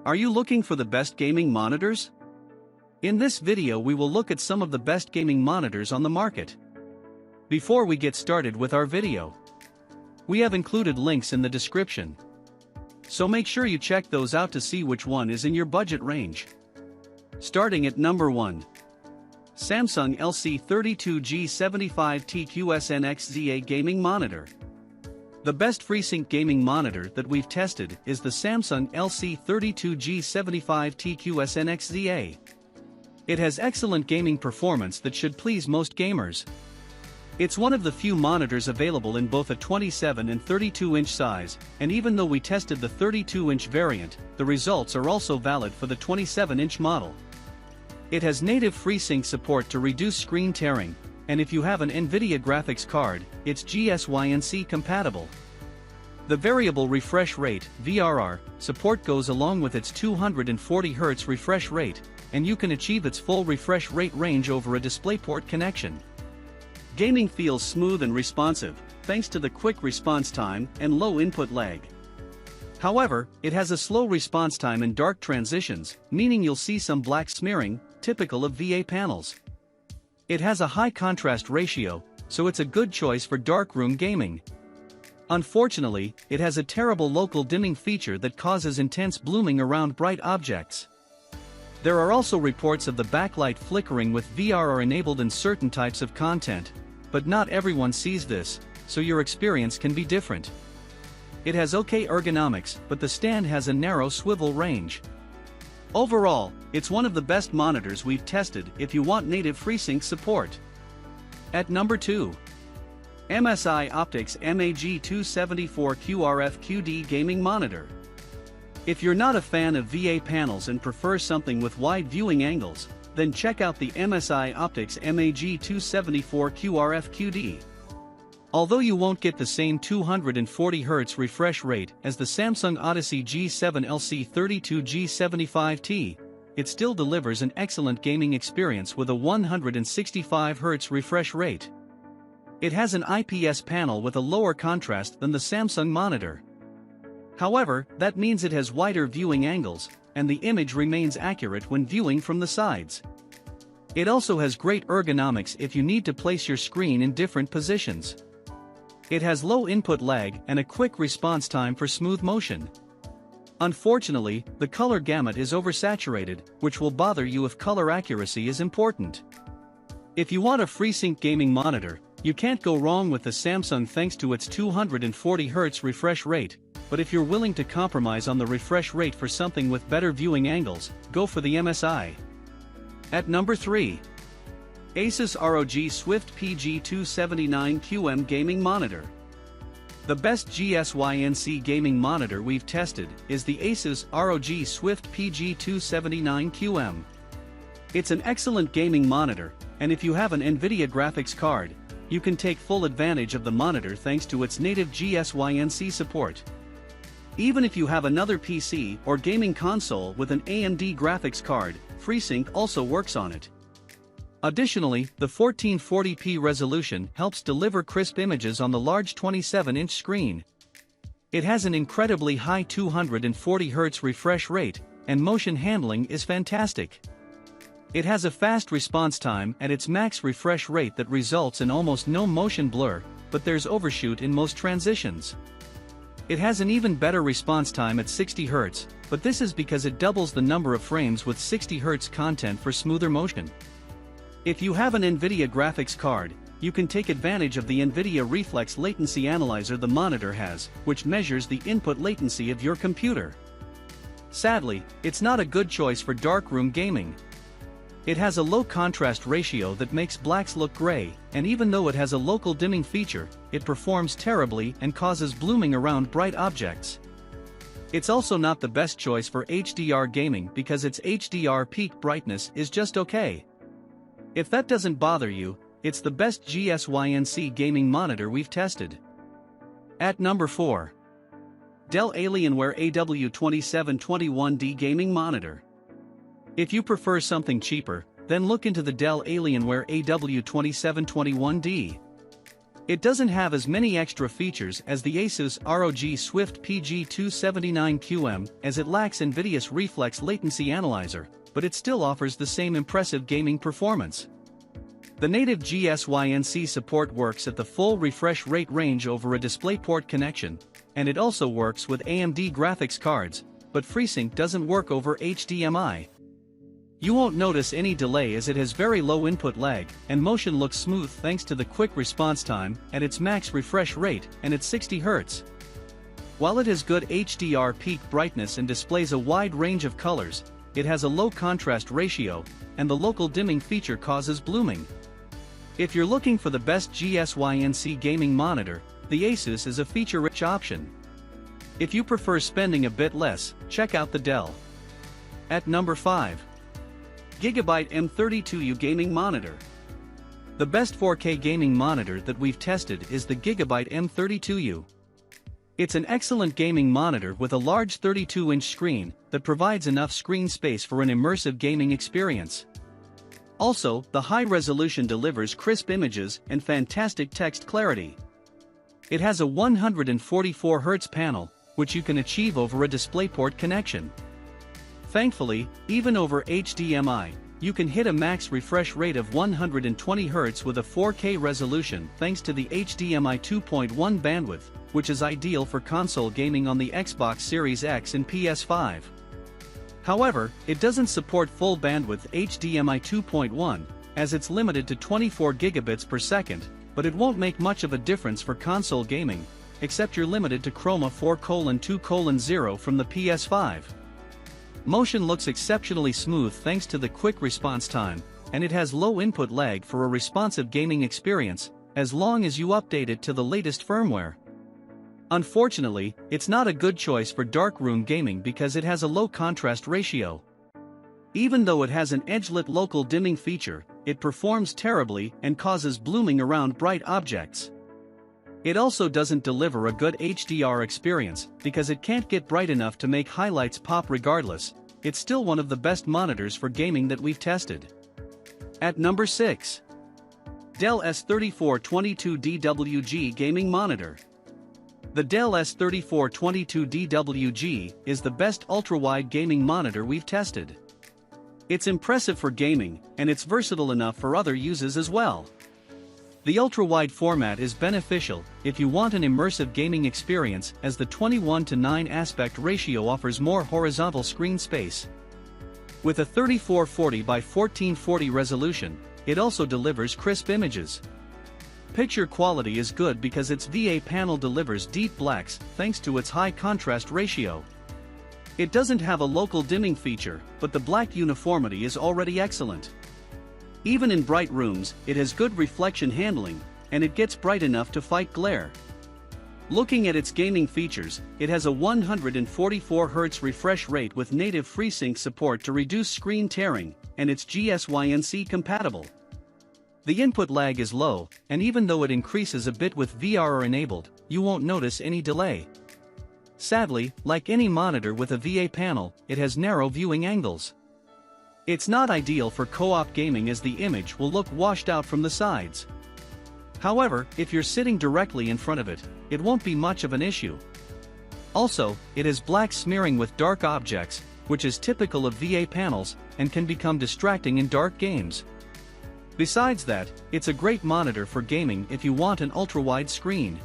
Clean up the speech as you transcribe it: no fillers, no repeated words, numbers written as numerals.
Are you looking for the best gaming monitors? In this video we will look at some of the best gaming monitors on the market. Before we get started with our video, we have included links in the description, so make sure you check those out to see which one is in your budget range. Starting at number 1. Samsung LC32G75TQSNXZA Gaming Monitor. The best FreeSync gaming monitor that we've tested is the Samsung LC32G75TQSNXZA. It has excellent gaming performance that should please most gamers. It's one of the few monitors available in both a 27 and 32-inch size, and even though we tested the 32-inch variant, the results are also valid for the 27-inch model. It has native FreeSync support to reduce screen tearing, and if you have an NVIDIA graphics card, it's GSYNC compatible. The variable refresh rate (VRR) support goes along with its 240 Hz refresh rate, and you can achieve its full refresh rate range over a DisplayPort connection. Gaming feels smooth and responsive, thanks to the quick response time and low input lag. However, it has a slow response time in dark transitions, meaning you'll see some black smearing, typical of VA panels. It has a high contrast ratio, so it's a good choice for darkroom gaming. Unfortunately, it has a terrible local dimming feature that causes intense blooming around bright objects. There are also reports of the backlight flickering with VRR enabled in certain types of content, but not everyone sees this, so your experience can be different. It has okay ergonomics, but the stand has a narrow swivel range. Overall, it's one of the best monitors we've tested if you want native FreeSync support. At number 2. MSI Optix MAG274QRF-QD Gaming Monitor. If you're not a fan of VA panels and prefer something with wide viewing angles, then check out the MSI Optix MAG274QRF-QD. Although you won't get the same 240 Hz refresh rate as the Samsung Odyssey G7 LC32G75T, it still delivers an excellent gaming experience with a 165 Hz refresh rate. It has an IPS panel with a lower contrast than the Samsung monitor. However, that means it has wider viewing angles, and the image remains accurate when viewing from the sides. It also has great ergonomics if you need to place your screen in different positions. It has low input lag and a quick response time for smooth motion. Unfortunately, the color gamut is oversaturated, which will bother you if color accuracy is important. If you want a FreeSync gaming monitor, you can't go wrong with the Samsung thanks to its 240 Hz refresh rate, but if you're willing to compromise on the refresh rate for something with better viewing angles, go for the MSI. At number 3. ASUS ROG Swift PG279QM Gaming Monitor. The best GSYNC gaming monitor we've tested is the ASUS ROG Swift PG279QM. It's an excellent gaming monitor, and if you have an NVIDIA graphics card, you can take full advantage of the monitor thanks to its native GSYNC support. Even if you have another PC or gaming console with an AMD graphics card, FreeSync also works on it. Additionally, the 1440p resolution helps deliver crisp images on the large 27-inch screen. It has an incredibly high 240 Hz refresh rate, and motion handling is fantastic. It has a fast response time at its max refresh rate that results in almost no motion blur, but there's overshoot in most transitions. It has an even better response time at 60 Hz, but this is because it doubles the number of frames with 60 Hz content for smoother motion. If you have an NVIDIA graphics card, you can take advantage of the NVIDIA Reflex Latency Analyzer the monitor has, which measures the input latency of your computer. Sadly, it's not a good choice for darkroom gaming. It has a low contrast ratio that makes blacks look gray, and even though it has a local dimming feature, it performs terribly and causes blooming around bright objects. It's also not the best choice for HDR gaming because its HDR peak brightness is just okay. If that doesn't bother you, it's the best GSYNC gaming monitor we've tested. At number 4. Dell Alienware AW2721D Gaming Monitor. If you prefer something cheaper, then look into the Dell Alienware AW2721D. It doesn't have as many extra features as the ASUS ROG Swift PG279QM, as it lacks NVIDIA's Reflex Latency Analyzer, but it still offers the same impressive gaming performance. The native GSYNC support works at the full refresh rate range over a DisplayPort connection, and it also works with AMD graphics cards, but FreeSync doesn't work over HDMI. You won't notice any delay as it has very low input lag, and motion looks smooth thanks to the quick response time at its max refresh rate and at 60 Hz. While it has good HDR peak brightness and displays a wide range of colors, it has a low contrast ratio, and the local dimming feature causes blooming. If you're looking for the best GSYNC gaming monitor, the ASUS is a feature-rich option. If you prefer spending a bit less, check out the Dell. At number 5. Gigabyte M32U Gaming Monitor. The best 4K gaming monitor that we've tested is the Gigabyte M32U. It's an excellent gaming monitor with a large 32-inch screen that provides enough screen space for an immersive gaming experience. Also, the high resolution delivers crisp images and fantastic text clarity. It has a 144 Hz panel, which you can achieve over a DisplayPort connection. Thankfully, even over HDMI, you can hit a max refresh rate of 120 Hz with a 4K resolution thanks to the HDMI 2.1 bandwidth, which is ideal for console gaming on the Xbox Series X and PS5. However, it doesn't support full bandwidth HDMI 2.1, as it's limited to 24 gigabits per second, but it won't make much of a difference for console gaming, except you're limited to Chroma 4:2:0 from the PS5. Motion looks exceptionally smooth thanks to the quick response time, and it has low input lag for a responsive gaming experience, as long as you update it to the latest firmware. Unfortunately, it's not a good choice for darkroom gaming because it has a low contrast ratio. Even though it has an edge-lit local dimming feature, it performs terribly and causes blooming around bright objects. It also doesn't deliver a good HDR experience because it can't get bright enough to make highlights pop regardless. It's still one of the best monitors for gaming that we've tested. At number 6. Dell S3422DWG Gaming Monitor. The Dell S3422DWG is the best ultra-wide gaming monitor we've tested. It's impressive for gaming, and it's versatile enough for other uses as well. The ultra-wide format is beneficial if you want an immersive gaming experience, as the 21:9 aspect ratio offers more horizontal screen space. With a 3440 by 1440 resolution, it also delivers crisp images. Picture quality is good because its VA panel delivers deep blacks thanks to its high contrast ratio. It doesn't have a local dimming feature, but the black uniformity is already excellent. Even in bright rooms, it has good reflection handling, and it gets bright enough to fight glare. Looking at its gaming features, it has a 144 Hz refresh rate with native FreeSync support to reduce screen tearing, and it's GSYNC compatible. The input lag is low, and even though it increases a bit with VR enabled, you won't notice any delay. Sadly, like any monitor with a VA panel, it has narrow viewing angles. It's not ideal for co-op gaming as the image will look washed out from the sides. However, if you're sitting directly in front of it, it won't be much of an issue. Also, it has black smearing with dark objects, which is typical of VA panels, and can become distracting in dark games. Besides that, it's a great monitor for gaming if you want an ultra-wide screen.